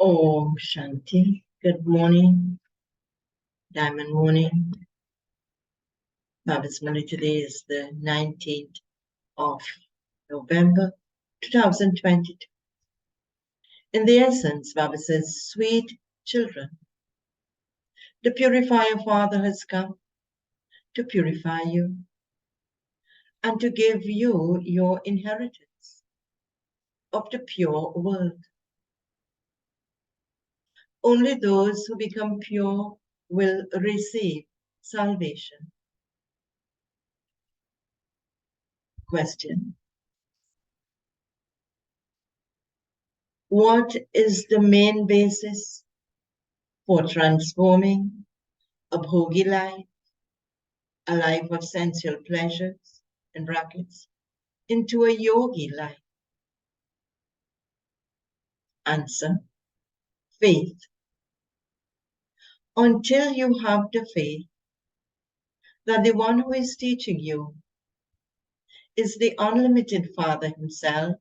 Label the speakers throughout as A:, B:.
A: Om Shanti. Good morning, Diamond Morning. Baba's Murli. Today is the 19th of November 2022. In the essence, Baba says, sweet children, the purifier Father has come to purify you and to give you your inheritance of the pure world. Only those who become pure will receive salvation. Question. What is the main basis for transforming a bhogi life, a life of sensual pleasures, in brackets, into a yogi life? Answer. Faith. Until you have the faith that the one who is teaching you is the unlimited Father himself,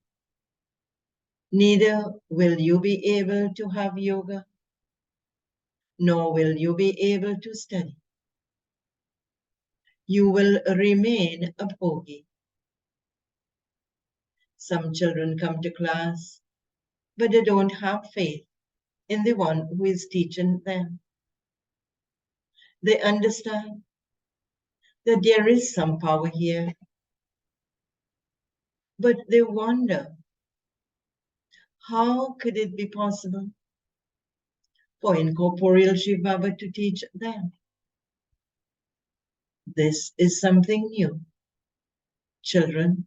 A: neither will you be able to have yoga, nor will you be able to study. You will remain a bhogi. Some children come to class, but they don't have faith in the one who is teaching them. They understand that there is some power here, but they wonder, how could it be possible for incorporeal Shiv Baba to teach them? This is something new. Children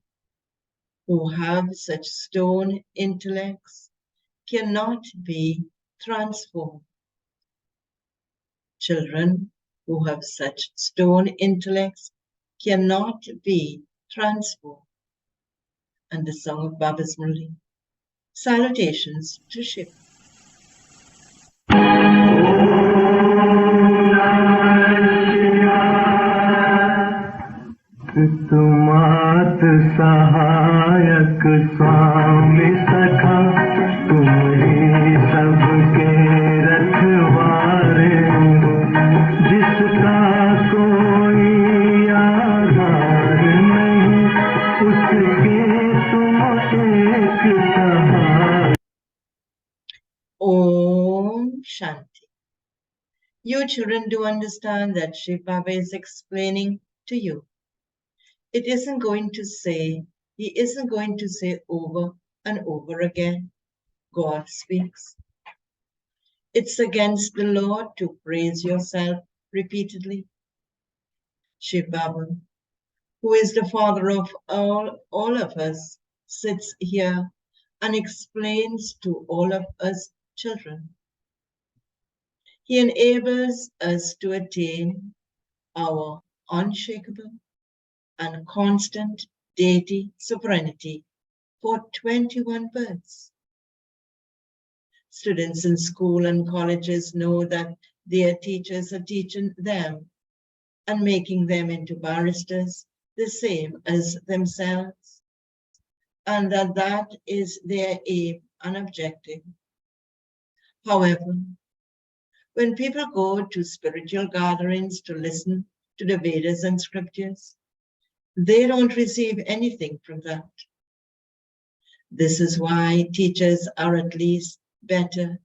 A: who have such stone intellects cannot be transformed. Children who have such stone intellects cannot be transformed. And the song of Baba's Murli. Salutations to Shiv.
B: तुमात सहायक स्वामी सखा तुम ही सबके रखवारे हो जिसका कोई आधार नहीं उसके तुम एक सहारा.
A: Om Shanti. You children do understand that Shiv Baba is explaining to you. He isn't going to say over and over again, God speaks. It's against the law to praise yourself repeatedly. Shiv Baba, who is the father of all of us, sits here and explains to all of us children. He enables us to attain our unshakable and constant deity sovereignty for 21 births. Students in school and colleges know that their teachers are teaching them and making them into barristers the same as themselves, and that is their aim and objective. However, when people go to spiritual gatherings to listen to the Vedas and scriptures, they don't receive anything from that. This is why teachers are at least better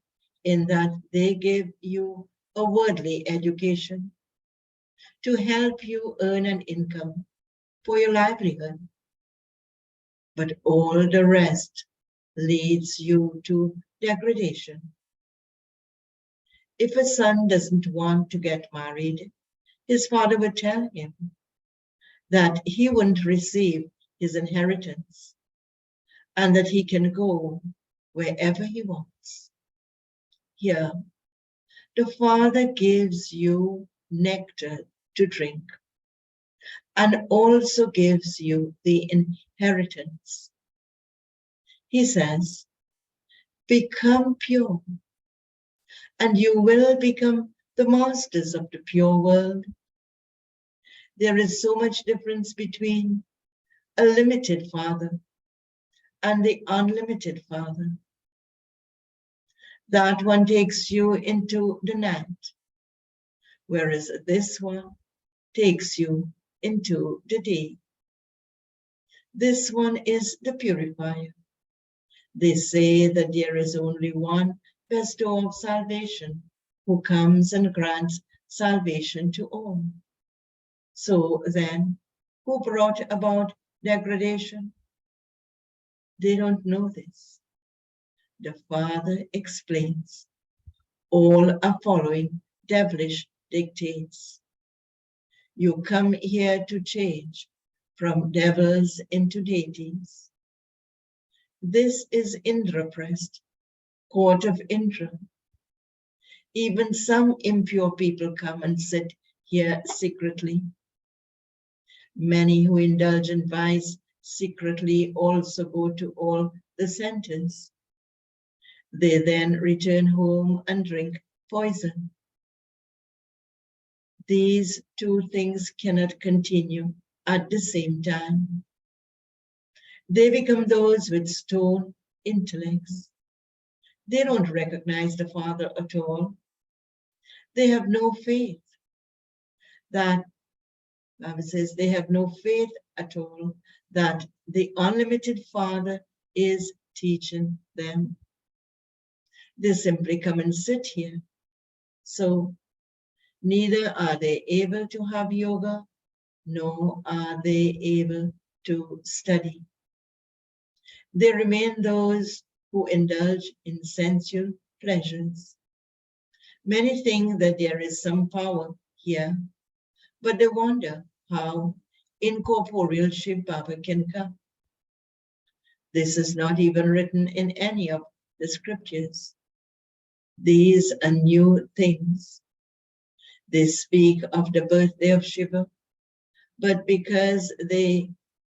A: in that they give you a worldly education to help you earn an income for your livelihood. But all the rest leads you to degradation. If a son doesn't want to get married, his father would tell him that he wouldn't receive his inheritance and that he can go wherever he wants. Here, the Father gives you nectar to drink and also gives you the inheritance. He says, become pure and you will become the masters of the pure world. There is so much difference between a limited Father and the unlimited Father. That one takes you into the night, whereas this one takes you into the day. This one is the purifier. They say that there is only one bestower of salvation who comes and grants salvation to all. So then, who brought about degradation? They don't know this. The Father explains. All are following devilish dictates. You come here to change from devils into deities. This is Indraprest, court of Indra. Even some impure people come and sit here secretly. Many who indulge in vice secretly also go to all the centers. They then return home and drink poison. These two things cannot continue at the same time. They become those with stone intellects. They don't recognize the Father at all. They have no faith. That Bible says they have no faith at all that the unlimited Father is teaching them. They simply come and sit here. So neither are they able to have yoga, nor are they able to study. They remain those who indulge in sensual pleasures. Many think that there is some power here, but they wonder how incorporeal Shiv Baba can come. This is not even written in any of the scriptures. These are new things. They speak of the birthday of Shiva, but because they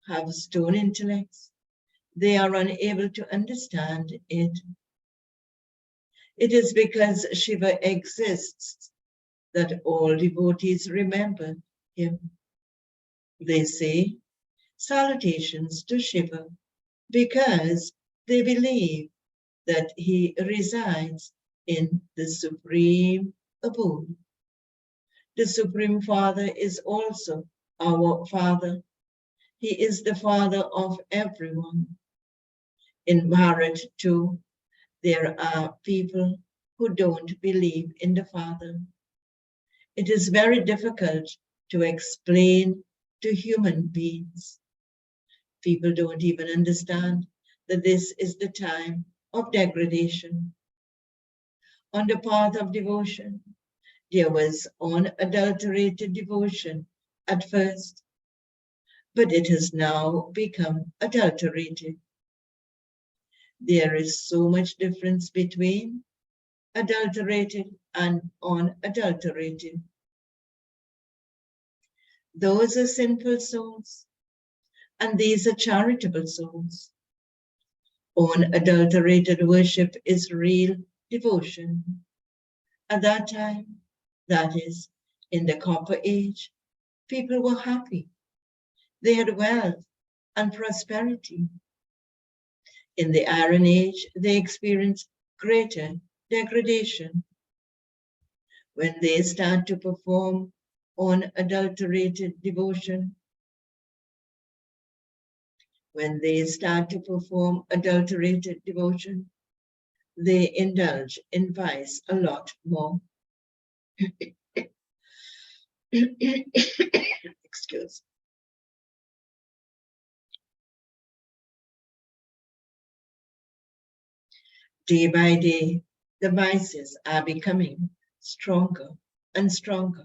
A: have stone intellects, they are unable to understand it. It is because Shiva exists that all devotees remember him. They say salutations to Shiva because they believe that he resides in the supreme abode. The Supreme Father is also our Father. He is the Father of everyone. In Bharat too, there are people who don't believe in the Father. It is very difficult to explain to human beings. People don't even understand that this is the time of degradation. On the path of devotion, there was unadulterated devotion at first, but it has now become adulterated. There is so much difference between adulterated and unadulterated. Those are sinful souls, and these are charitable souls. Unadulterated worship is real devotion. At that time, that is, in the Copper Age, people were happy. They had wealth and prosperity. In the Iron Age, they experienced greater degradation. When they start to perform unadulterated devotion, when they start to perform adulterated devotion, they indulge in vice a lot more. Excuse. Day by day, the vices are becoming stronger and stronger.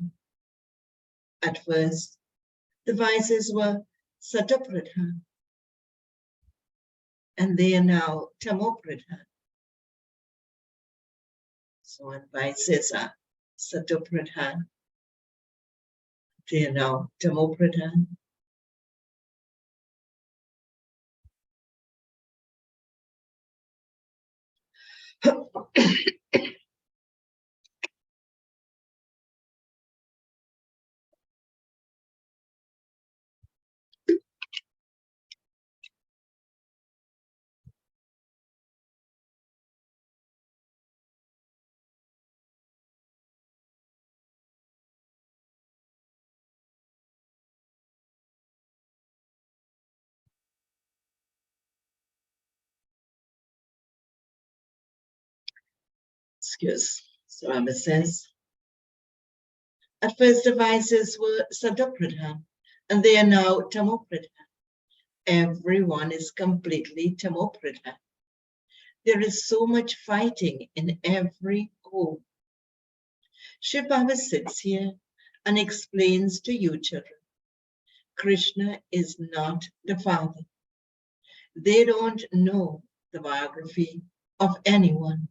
A: At first, the vices were satapradhan, and they are now tamopradhan. So when vices are satapradhan, they are now tamopradhan. Excuse. Swami says, at first the vices were Satopradhan, and they are now Tamopradhan. Everyone is completely Tamopradhan. There is so much fighting in every home. Shiv Baba sits here and explains to you children, Krishna is not the father. They don't know the biography of anyone.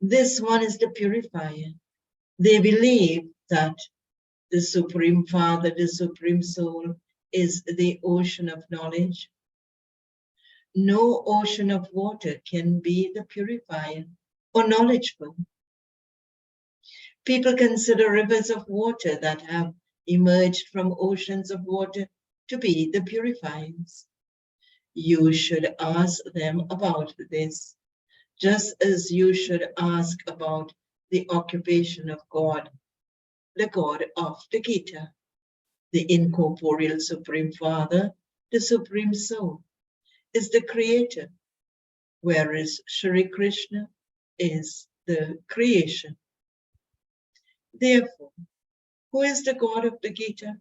A: This one is the purifier. They believe that the Supreme Father, the Supreme Soul, is the ocean of knowledge. No ocean of water can be the purifier or knowledgeful. People consider rivers of water that have emerged from oceans of water to be the purifiers. You should ask them about this, just as you should ask about the occupation of God, the God of the Gita, the incorporeal Supreme Father, the Supreme Soul, is the creator, whereas Shri Krishna is the creation. Therefore, who is the God of the Gita?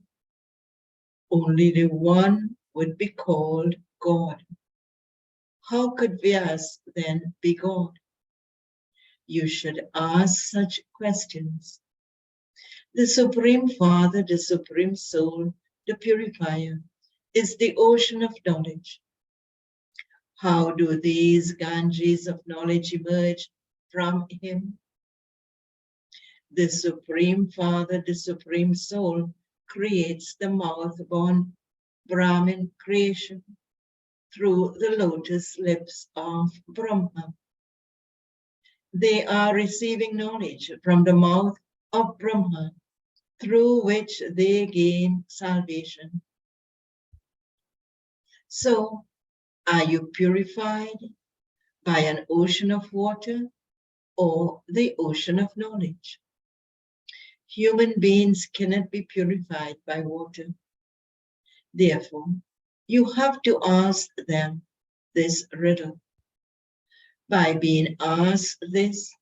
A: Only the one would be called God. How could Vyas then be God? You should ask such questions. The Supreme Father, the Supreme Soul, the Purifier, is the ocean of knowledge. How do these Ganges of knowledge emerge from him? The Supreme Father, the Supreme Soul, creates the mouth-born Brahmin creation through the lotus lips of Brahma. They are receiving knowledge from the mouth of Brahma, through which they gain salvation. So, are you purified by an ocean of water or the ocean of knowledge? Human beings cannot be purified by water. Therefore, you have to ask them this riddle. By being asked this,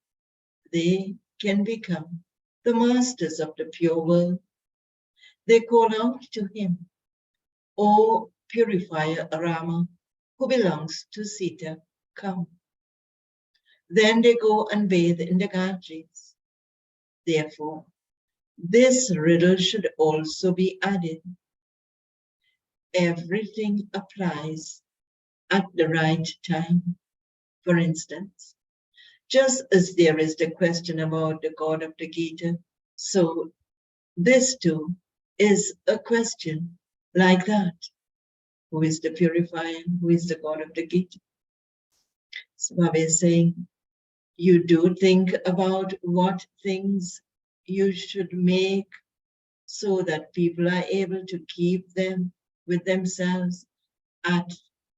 A: they can become the masters of the pure world. They call out to him, O purifier Rama, who belongs to Sita, come. Then they go and bathe in the Ganges. Therefore, this riddle should also be added. Everything applies at the right time. For instance, just as there is the question about the God of the Gita, so this too is a question like that. Who is the purifier? Who is the God of the Gita? So Baba is saying, you do think about what things you should make so that people are able to keep them with themselves at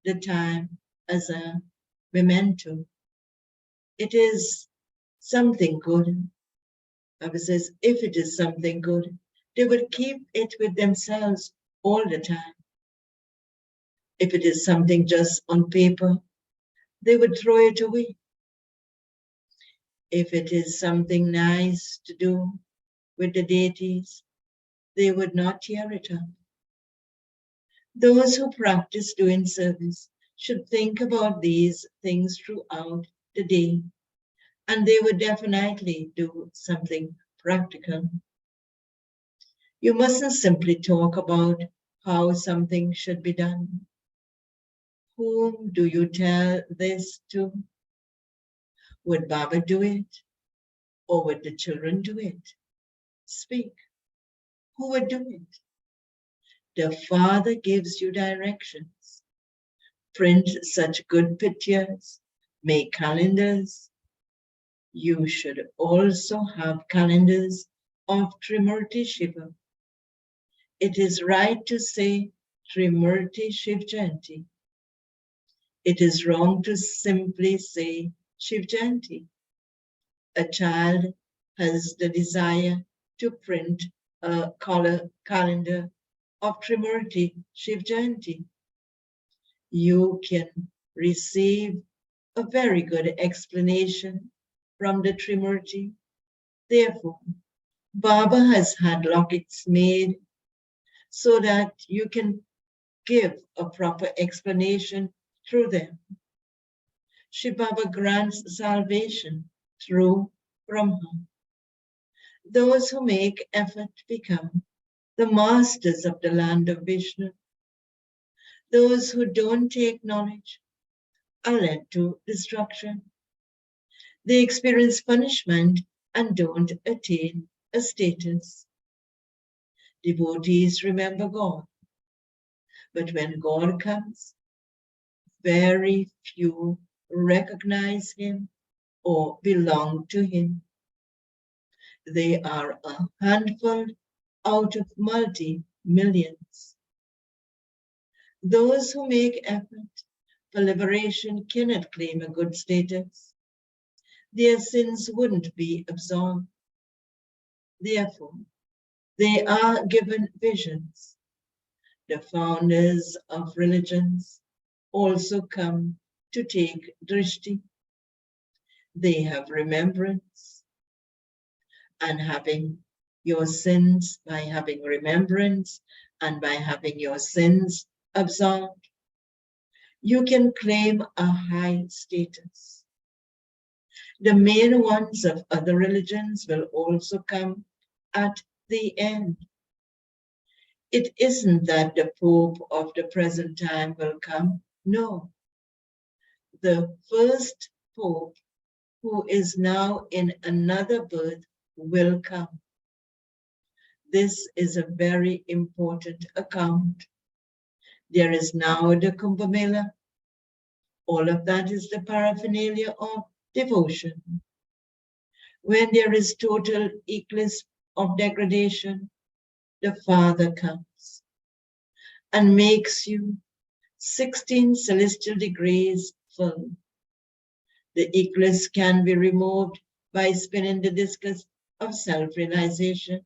A: the time as a memento. It is something good. Baba says, if it is something good, they would keep it with themselves all the time. If it is something just on paper, they would throw it away. If it is something nice to do with the deities, they would not tear it up. Those who practice doing service should think about these things throughout the day, and they would definitely do something practical. You mustn't simply talk about how something should be done. Whom do you tell this to? Would Baba do it? Or would the children do it? Speak. Who would do it? The Father gives you directions. Print such good pictures. Make calendars. You should also have calendars of Trimurti Shiva. It is right to say Trimurti Shiv Jayanti. It is wrong to simply say Shiv Jayanti. A child has the desire to print a color calendar of Trimurti Shiv Jayanti. You can receive a very good explanation from the Trimurti. Therefore, Baba has had lockets made so that you can give a proper explanation through them. Shri Baba grants salvation through Brahma. Those who make effort become the masters of the land of Vishnu. Those who don't take knowledge are led to destruction. They experience punishment and don't attain a status. Devotees remember God, but when God comes, very few recognize him or belong to him. They are a handful out of multi-millions. Those who make effort for liberation cannot claim a good status. Their sins wouldn't be absolved. Therefore, they are given visions. The founders of religions also come to take drishti. They have remembrance, and having your sins, by having remembrance and by having your sins absolved, you can claim a high status. The main ones of other religions will also come at the end. It isn't that the Pope of the present time will come. No. The first Pope, who is now in another birth, will come. This is a very important account. There is now the Kumbh Mela. All of that is the paraphernalia of devotion. When there is total eclipse of degradation, the Father comes and makes you 16 celestial degrees full. The eclipse can be removed by spinning the discus of self-realization.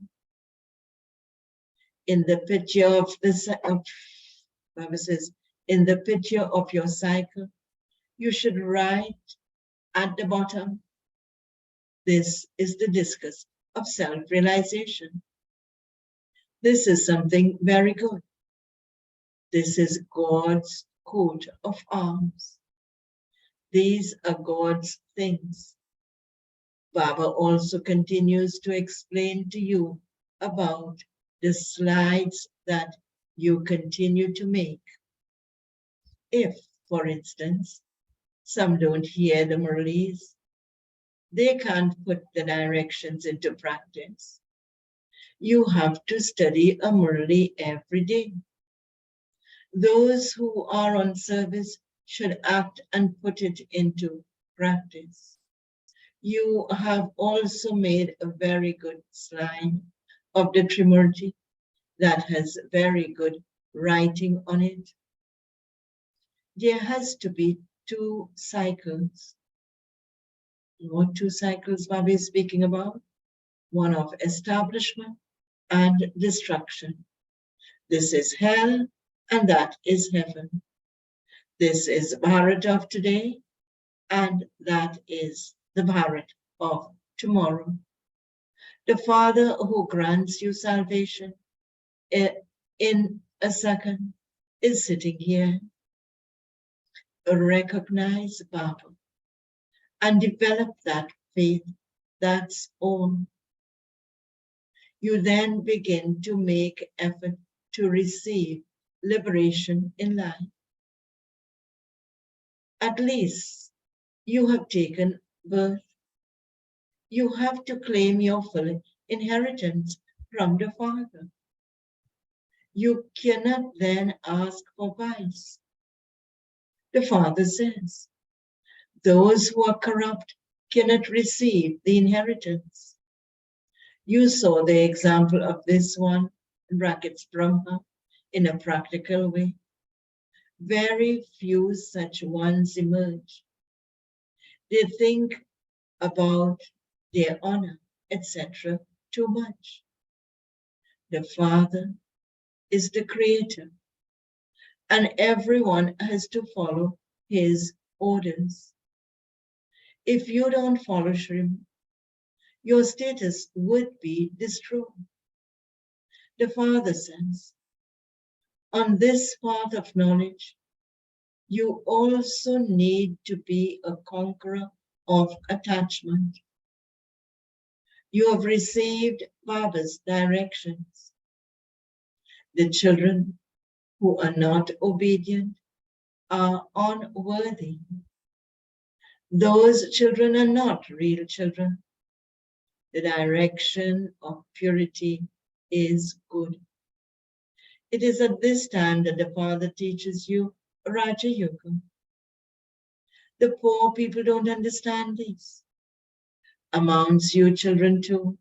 A: In the picture of Baba says, in the picture of your cycle, you should write at the bottom, this is the discus of self-realization. This is something very good. This is God's coat of arms. These are God's things. Baba also continues to explain to you about the slides that you continue to make. If, for instance, some don't hear the Murlis, they can't put the directions into practice. You have to study a Murli every day. Those who are on service should act and put it into practice. You have also made a very good slide of the Trimurti that has very good writing on it. There has to be 2 cycles. What 2 cycles Baba is speaking about? One of establishment and destruction. This is hell and that is heaven. This is Bharat of today and that is the Bharat of tomorrow. The Father who grants you salvation in a second is sitting here. Recognize Baba and develop that faith. That's all. You then begin to make effort to receive liberation in life. At least you have taken birth. You have to claim your full inheritance from the Father. You cannot then ask for vice. The Father says, those who are corrupt cannot receive the inheritance. You saw the example of this one, in brackets Brahma, in a practical way. Very few such ones emerge. They think about their honor, etc. too much. The Father is the Creator, and everyone has to follow his orders. If you don't follow Shrim, your status would be destroyed. The Father says, on this path of knowledge, you also need to be a conqueror of attachment. You have received Baba's directions. The children who are not obedient are unworthy. Those children are not real children. The direction of purity is good. It is at this time that the Father teaches you Raja Yoga. The poor people don't understand this. Amongst you children too,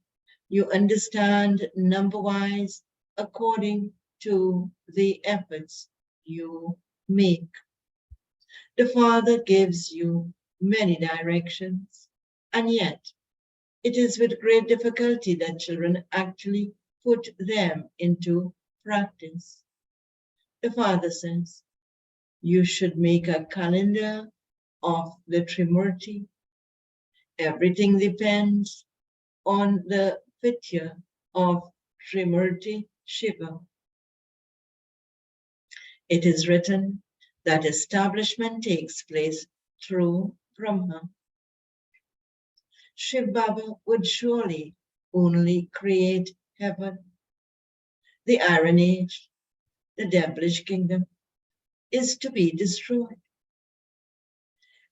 A: you understand number-wise according to the efforts you make. The Father gives you many directions, and yet it is with great difficulty that children actually put them into practice. The Father says, you should make a calendar of the Trimurti. Everything depends on the fitya of Trimurti Shiva. It is written that establishment takes place through Brahma. Shiv Baba would surely only create heaven. The Iron Age, the devilish kingdom, is to be destroyed.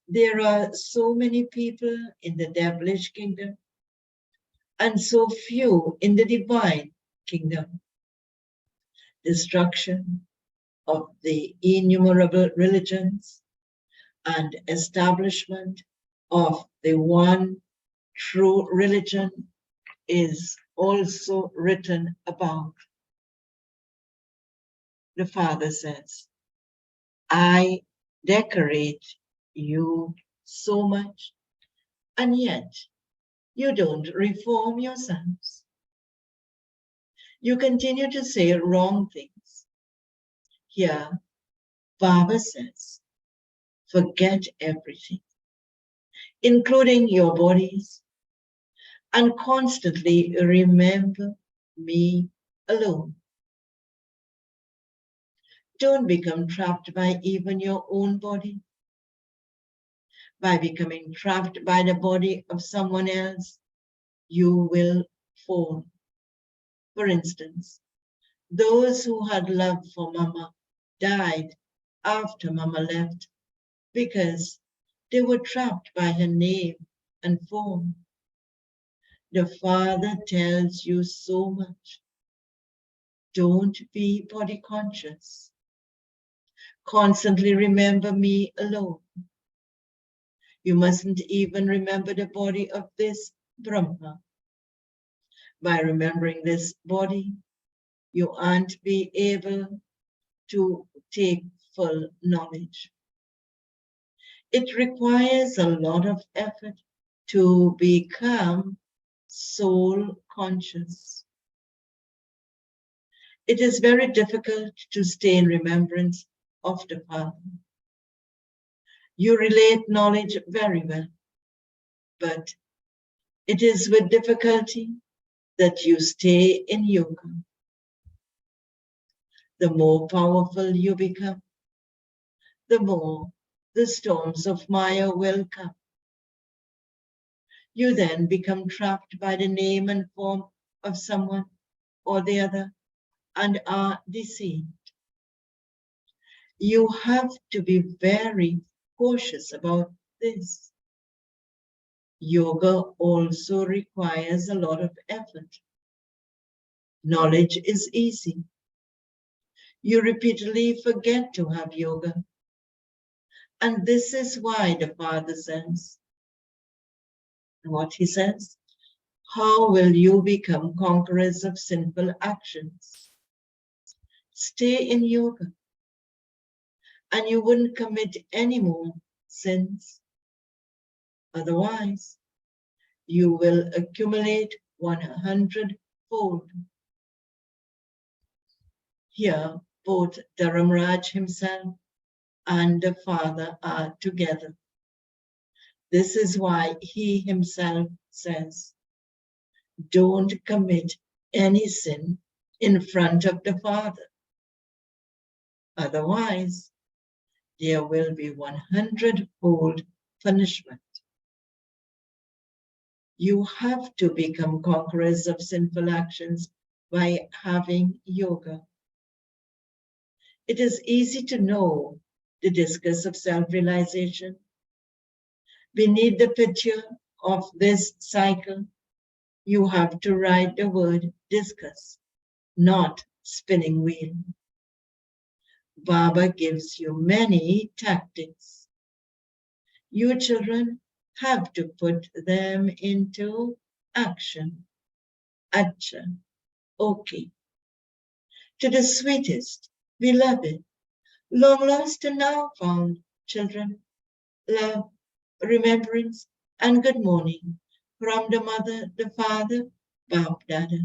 A: There are so many people in the devilish kingdom and so few in the divine kingdom. Destruction of the innumerable religions and establishment of the one true religion is also written about. The Father says, I decorate you so much, and yet you don't reform yourselves. You continue to say wrong things. Here, Baba says, forget everything, including your bodies, and constantly remember me alone. Don't become trapped by even your own body. By becoming trapped by the body of someone else, you will fall. For instance, those who had love for Mama died after Mama left because they were trapped by her name and form. The Father tells you so much. Don't be body conscious. Constantly remember me alone. You mustn't even remember the body of this Brahma. By remembering this body, you aren't be able to take full knowledge. It requires a lot of effort to become soul conscious. It is very difficult to stay in remembrance of the Father. You relate knowledge very well, but it is with difficulty that you stay in yoga. The more powerful you become, the more the storms of Maya will come. You then become trapped by the name and form of someone or the other and are deceived. You have to be very cautious about this. Yoga also requires a lot of effort. Knowledge is easy. You repeatedly forget to have yoga. And this is why the Father says, what he says, how will you become conquerors of sinful actions? Stay in yoga, and you wouldn't commit any more sins. Otherwise, you will accumulate 100-fold. Here, both Dharamraj himself and the Father are together. This is why he himself says, don't commit any sin in front of the Father. Otherwise, there will be 100-fold punishment. You have to become conquerors of sinful actions by having yoga. It is easy to know the discus of self-realization. Beneath the picture of this cycle, you have to write the word discus, not spinning wheel. Baba gives you many tactics. You children have to put them into action. Acha, okay. To the sweetest, beloved, long lost and now found children, love, remembrance, and good morning from the mother, the father, Bab Dada.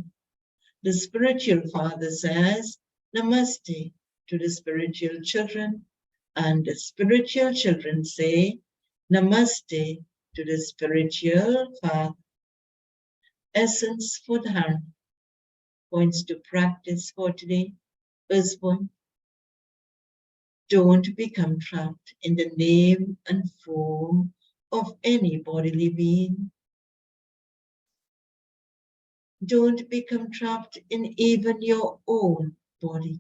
A: The spiritual father says, Namaste to the spiritual children, and the spiritual children say, Namaste to the spiritual father. Essence for Dharma points to practice for today. First point, don't become trapped in the name and form of any bodily being. Don't become trapped in even your own body.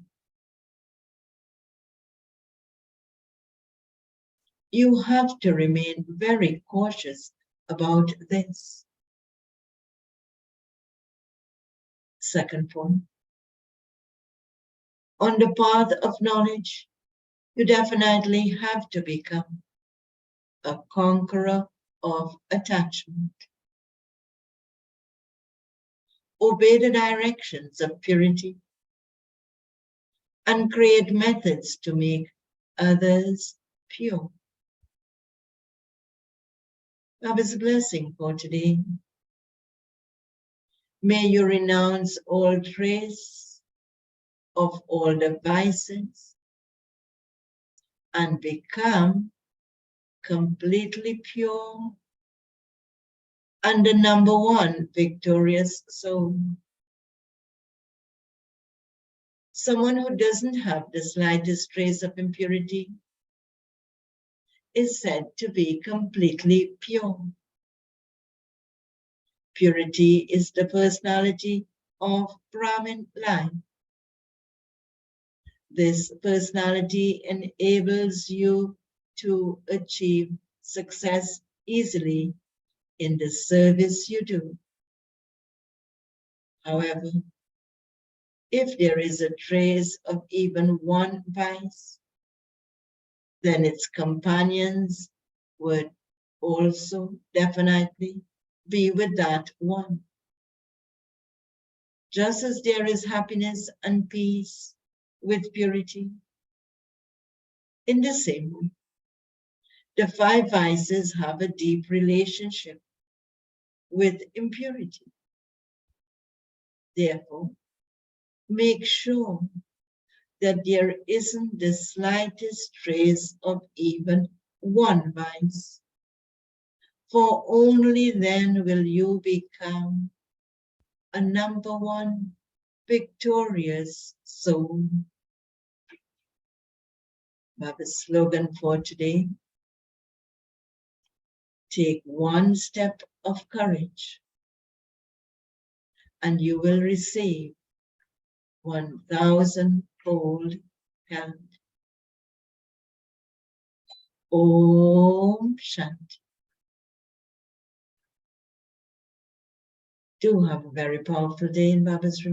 A: You have to remain very cautious about this. Second point, on the path of knowledge, you definitely have to become a conqueror of attachment. Obey the directions of purity and create methods to make others pure. Baba's blessing for today. May you renounce all trace of all the vices and become completely pure and the number one victorious soul. Someone who doesn't have the slightest trace of impurity is said to be completely pure. Purity is the personality of Brahmin life. This personality enables you to achieve success easily in the service you do. However, if there is a trace of even one vice, then its companions would also definitely be with that one. Just as there is happiness and peace with purity, in the same way, the five vices have a deep relationship with impurity. Therefore, make sure that there isn't the slightest trace of even one vice, for only then will you become a number one victorious soul. Baba's slogan for today, take one step of courage and you will receive 1,000-fold help. Om Shanti. Do have a very powerful day in Baba's remembrance.